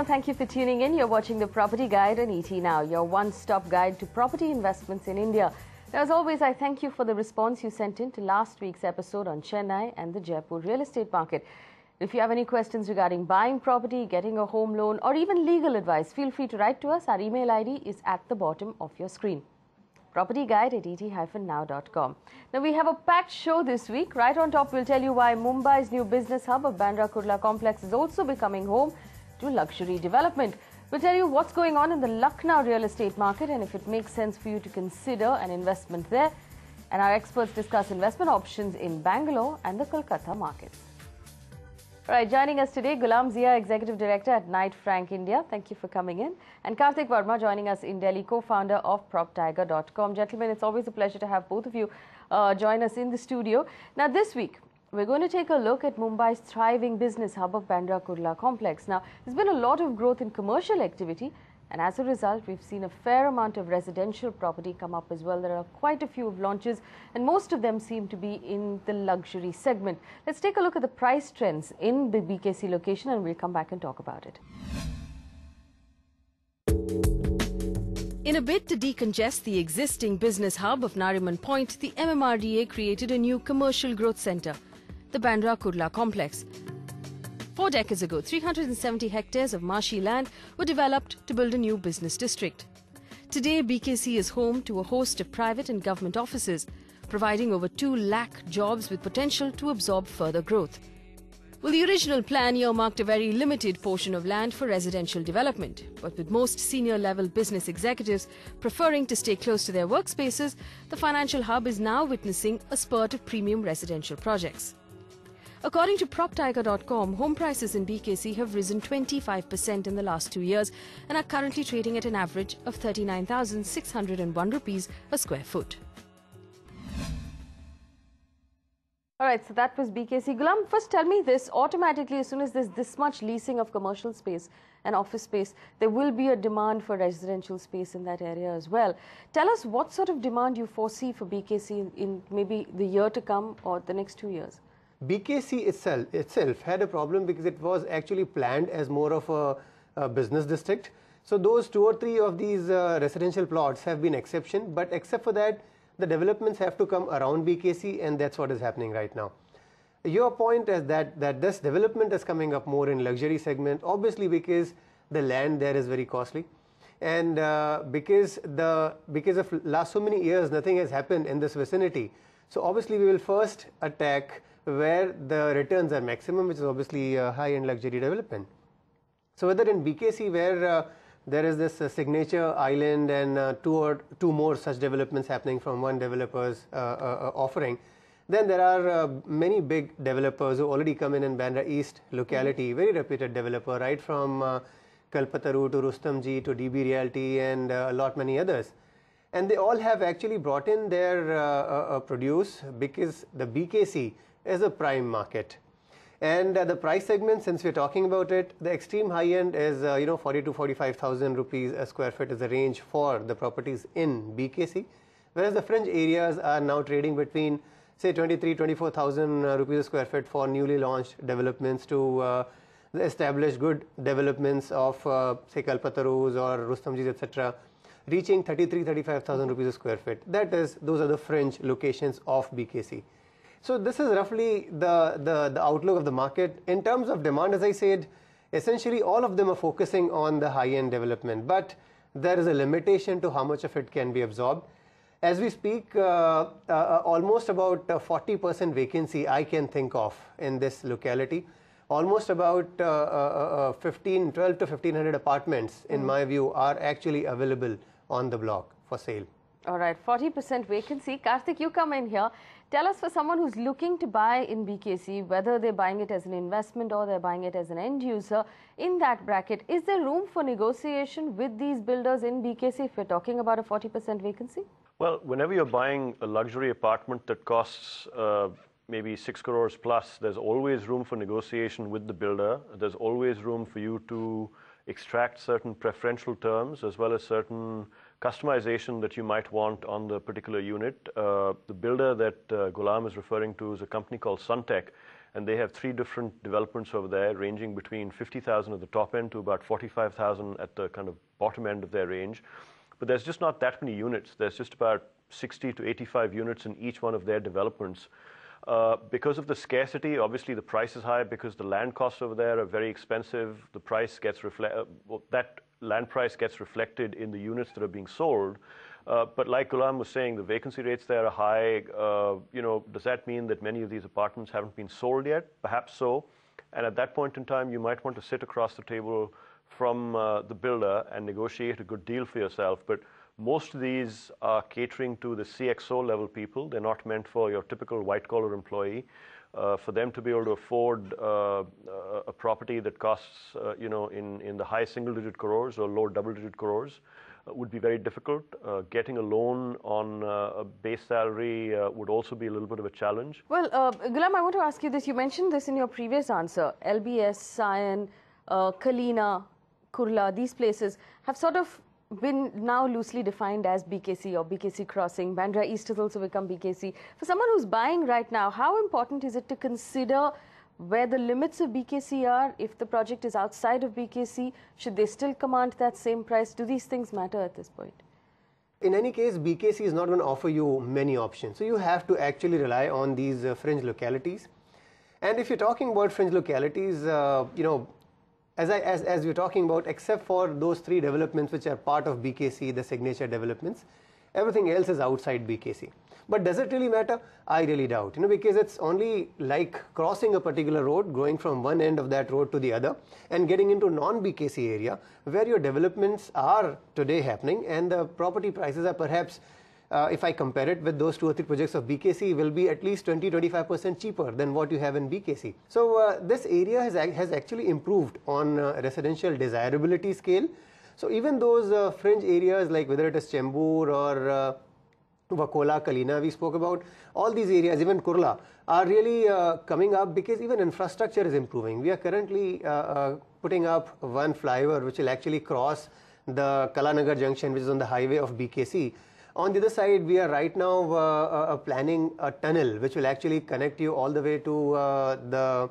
and thank you for tuning in. You're watching the Property Guide on ET Now, your one-stop guide to property investments in India. Now, as always, I thank you for the response you sent in to last week's episode on Chennai and the Jaipur real estate market. If you have any questions regarding buying property, getting a home loan, or even legal advice, feel free to write to us. Our email ID is at the bottom of your screen. propertyguide@et-now.com. Now, we have a packed show this week. Right on top, we'll tell you why Mumbai's new business hub of Bandra Kurla complex is also becoming home to luxury development. We'll tell you what's going on in the Lucknow real estate market and if it makes sense for you to consider an investment there. And our experts discuss investment options in Bangalore and the Kolkata market. All right, joining us today, Ghulam Zia, Executive Director at Knight Frank India. Thank you for coming in. And Karthik Verma joining us in Delhi, co-founder of PropTiger.com. Gentlemen, it's always a pleasure to have both of you join us in the studio. Now, this week, we're going to take a look at Mumbai's thriving business hub of Bandra Kurla complex. Now, there's been a lot of growth in commercial activity, and as a result, we've seen a fair amount of residential property come up as well. There are quite a few of launches, and most of them seem to be in the luxury segment. Let's take a look at the price trends in the BKC location, and we'll come back and talk about it. In a bid to decongest the existing business hub of Nariman Point, the MMRDA created a new commercial growth centre, the Bandra Kurla complex. 4 decades ago, 370 hectares of marshy land were developed to build a new business district. Today, BKC is home to a host of private and government offices, providing over 2 lakh jobs with potential to absorb further growth. Well, the original plan earmarked a very limited portion of land for residential development, but with most senior-level business executives preferring to stay close to their workspaces, the financial hub is now witnessing a spurt of premium residential projects. According to PropTiger.com, home prices in BKC have risen 25% in the last 2 years and are currently trading at an average of 39,601 rupees a square foot. All right, so that was BKC. Ghulam, first tell me this, automatically as soon as there's this much leasing of commercial space and office space, there will be a demand for residential space in that area as well. Tell us what sort of demand you foresee for BKC in maybe the year to come or the next 2 years. BKC itself had a problem because it was actually planned as more of a business district. So those 2 or 3 of these residential plots have been exception, but except for that, the developments have to come around BKC, and that's what is happening right now. Your point is that this development is coming up more in luxury segment, obviously because the land there is very costly, and because of last so many years nothing has happened in this vicinity. So obviously we will first attack where the returns are maximum, which is obviously high-end luxury development. So whether in BKC where there is this signature island and two more such developments happening from one developer's offering, then there are many big developers who already come in Bandra East locality, very reputed developer, right from Kalpataru to Rustomjee to DB Realty and a lot many others. And they all have actually brought in their produce because the BKC is a prime market. And the price segment, since we're talking about it, the extreme high end is 40 to 45,000 rupees a square foot is the range for the properties in BKC, whereas the fringe areas are now trading between say 24,000 rupees a square foot for newly launched developments to the established good developments of say Kalpatarus or Rustomjees, etc., reaching 35,000 rupees a square foot. Those are the fringe locations of BKC. So this is roughly the outlook of the market. In terms of demand, as I said, essentially all of them are focusing on the high-end development, but there is a limitation to how much of it can be absorbed. As we speak, almost about 40% vacancy I can think of in this locality. Almost about 12 to 1500 apartments, in my view, are actually available on the block for sale. All right, 40% vacancy. Karthik, you come in here. Tell us, for someone who's looking to buy in BKC, whether they're buying it as an investment or they're buying it as an end user, in that bracket, is there room for negotiation with these builders in BKC if we're talking about a 40% vacancy? Well, whenever you're buying a luxury apartment that costs maybe 6 crores plus, there's always room for negotiation with the builder. There's always room for you to extract certain preferential terms as well as certain customization that you might want on the particular unit. The builder that Ghulam is referring to is a company called Suntech, and they have 3 different developments over there, ranging between 50,000 at the top end to about 45,000 at the kind of bottom end of their range. But there's just not that many units. There's just about 60 to 85 units in each one of their developments. Because of the scarcity, obviously the price is high because the land costs over there are very expensive. The price gets that land price gets reflected in the units that are being sold. But like Ghulam was saying, the vacancy rates there are high. Does that mean that many of these apartments haven't been sold yet? Perhaps so. And at that point in time, you might want to sit across the table from the builder and negotiate a good deal for yourself. But most of these are catering to the CXO level people. They're not meant for your typical white-collar employee. For them to be able to afford a property that costs, in the high single-digit crores or low double-digit crores would be very difficult. Getting a loan on a base salary would also be a little bit of a challenge. Well, Ghulam, I want to ask you this. You mentioned this in your previous answer. LBS, Sion, Kalina, Kurla, these places have sort of been now loosely defined as BKC or BKC crossing. Bandra East has also become BKC. For someone who's buying right now, how important is it to consider where the limits of BKC are? If the project is outside of BKC, should they still command that same price? Do these things matter at this point? In any case, BKC is not going to offer you many options. So you have to actually rely on these fringe localities. And if you're talking about fringe localities, as we're talking about, except for those 3 developments which are part of BKC, the signature developments, everything else is outside BKC. But does it really matter? I really doubt, because it's only like crossing a particular road, going from one end of that road to the other, and getting into non-BKC area where your developments are today happening, and the property prices are perhaps, if I compare it with those 2 or 3 projects of BKC, will be at least 20-25% cheaper than what you have in BKC. So this area has actually improved on residential desirability scale. So even those fringe areas, like whether it is Chembur or Vakola, Kalina we spoke about, all these areas, even Kurla, are really coming up because even infrastructure is improving. We are currently putting up one flyover which will actually cross the Kalanagar junction, which is on the highway of BKC. On the other side, we are right now planning a tunnel which will actually connect you all the way to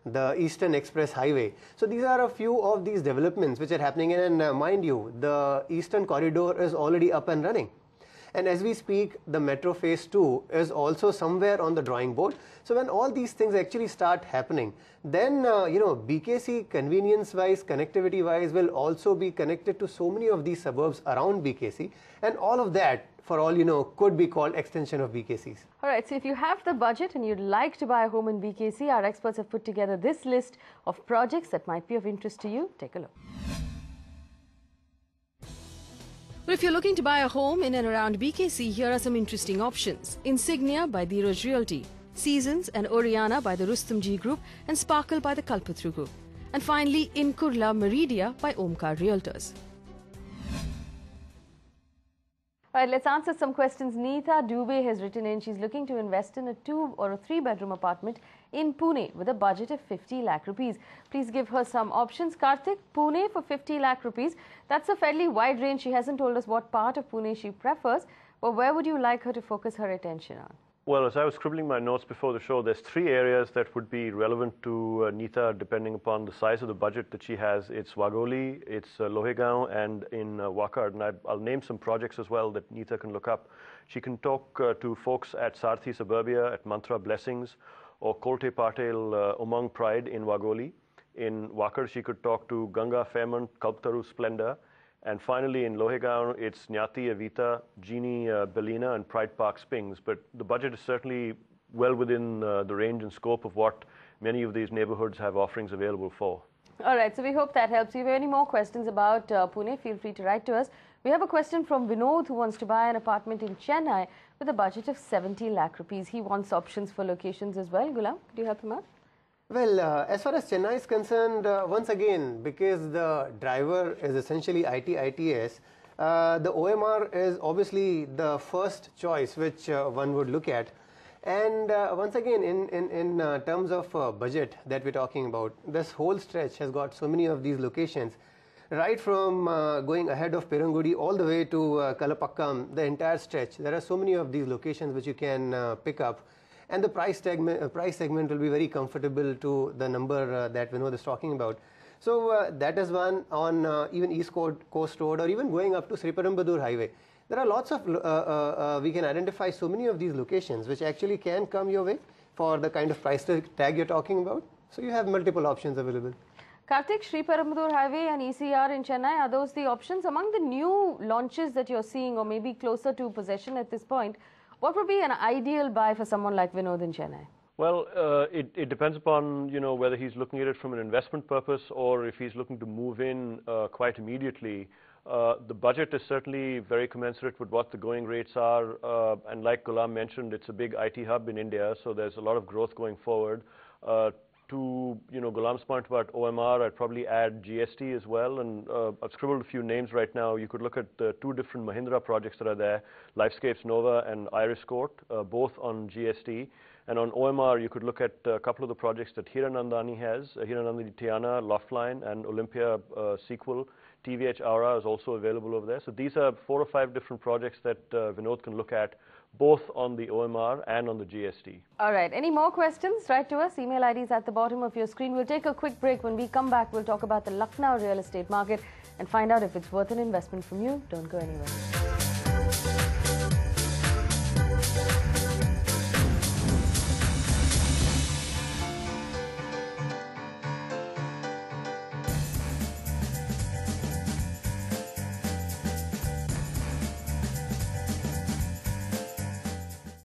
the Eastern Express Highway. So these are a few of these developments which are happening, and mind you, the Eastern Corridor is already up and running. And as we speak, the Metro Phase 2 is also somewhere on the drawing board. So when all these things actually start happening, then BKC convenience-wise, connectivity-wise will also be connected to so many of these suburbs around BKC, and all of that, for all you know, could be called extension of BKCs. All right, so if you have the budget and you'd like to buy a home in BKC, our experts have put together this list of projects that might be of interest to you. Take a look. But if you're looking to buy a home in and around BKC, here are some interesting options. Insignia by Dheeraj Realty, Seasons and Oriana by the Rustomjee Group, and Sparkle by the Kalpatru Group. And finally, in Kurla, Meridia by Omkar Realtors. All right, let's answer some questions. Neeta Dubey has written in. She's looking to invest in a 2 or a 3-bedroom apartment in Pune with a budget of 50 lakh rupees. Please give her some options. Karthik, Pune for 50 lakh rupees. That's a fairly wide range. She hasn't told us what part of Pune she prefers, but where would you like her to focus her attention on? Well, as I was scribbling my notes before the show, there's 3 areas that would be relevant to Neeta depending upon the size of the budget that she has. It's Wagholi, it's Lohegaon, and in Wakad. And I'll name some projects as well that Neeta can look up. She can talk to folks at Sarthi Suburbia, at Mantra Blessings, or Kolte Patel Umang Pride in Wagholi. In Wakad, she could talk to Ganga Fairmont, Kalpataru Splendor. And finally, in Lohegaon, it's Nyati Avita, Genie Belina, and Pride Park Springs. But the budget is certainly well within the range and scope of what many of these neighborhoods have offerings available for. All right, so we hope that helps. If you have any more questions about Pune, feel free to write to us. We have a question from Vinod, who wants to buy an apartment in Chennai with a budget of 70 lakh rupees. He wants options for locations as well. Ghulam, could you help him out? Well, as far as Chennai is concerned, once again, because the driver is essentially IT/ITS, the OMR is obviously the first choice which one would look at. And once again, in terms of budget that we're talking about, this whole stretch has got so many of these locations, right from going ahead of Perungudi all the way to Kalapakkam, the entire stretch. There are so many of these locations which you can pick up. and the price segment will be very comfortable to the number that Vinod is talking about. So that is one on even East Coast Road, or even going up to Sriperumbudur Highway. There are lots of, we can identify so many of these locations which actually can come your way for the kind of price tag you're talking about. So you have multiple options available. Karthik, Sriperumbudur Highway and ECR in Chennai, are those the options? Among the new launches that you're seeing, or maybe closer to possession at this point, what would be an ideal buy for someone like Vinod in Chennai? Well, it depends upon, whether he's looking at it from an investment purpose or if he's looking to move in quite immediately. The budget is certainly very commensurate with what the going rates are, and like Ghulam mentioned, it's a big IT hub in India, so there's a lot of growth going forward. To Ghulam's point about OMR, I'd probably add GST as well, and I've scribbled a few names right now. You could look at the two different Mahindra projects that are there, Lifescapes Nova and Iris Court, both on GST. And on OMR, you could look at a couple of the projects that Hiranandani has, Hiranandani Tiana, Loftline, and Olympia sequel. TVH Aura is also available over there. So these are 4 or 5 different projects that Vinod can look at, both on the OMR and on the GST. All right. Any more questions? Write to us. Email ID is at the bottom of your screen. We'll take a quick break. When we come back, we'll talk about the Lucknow real estate market and find out if it's worth an investment from you. Don't go anywhere.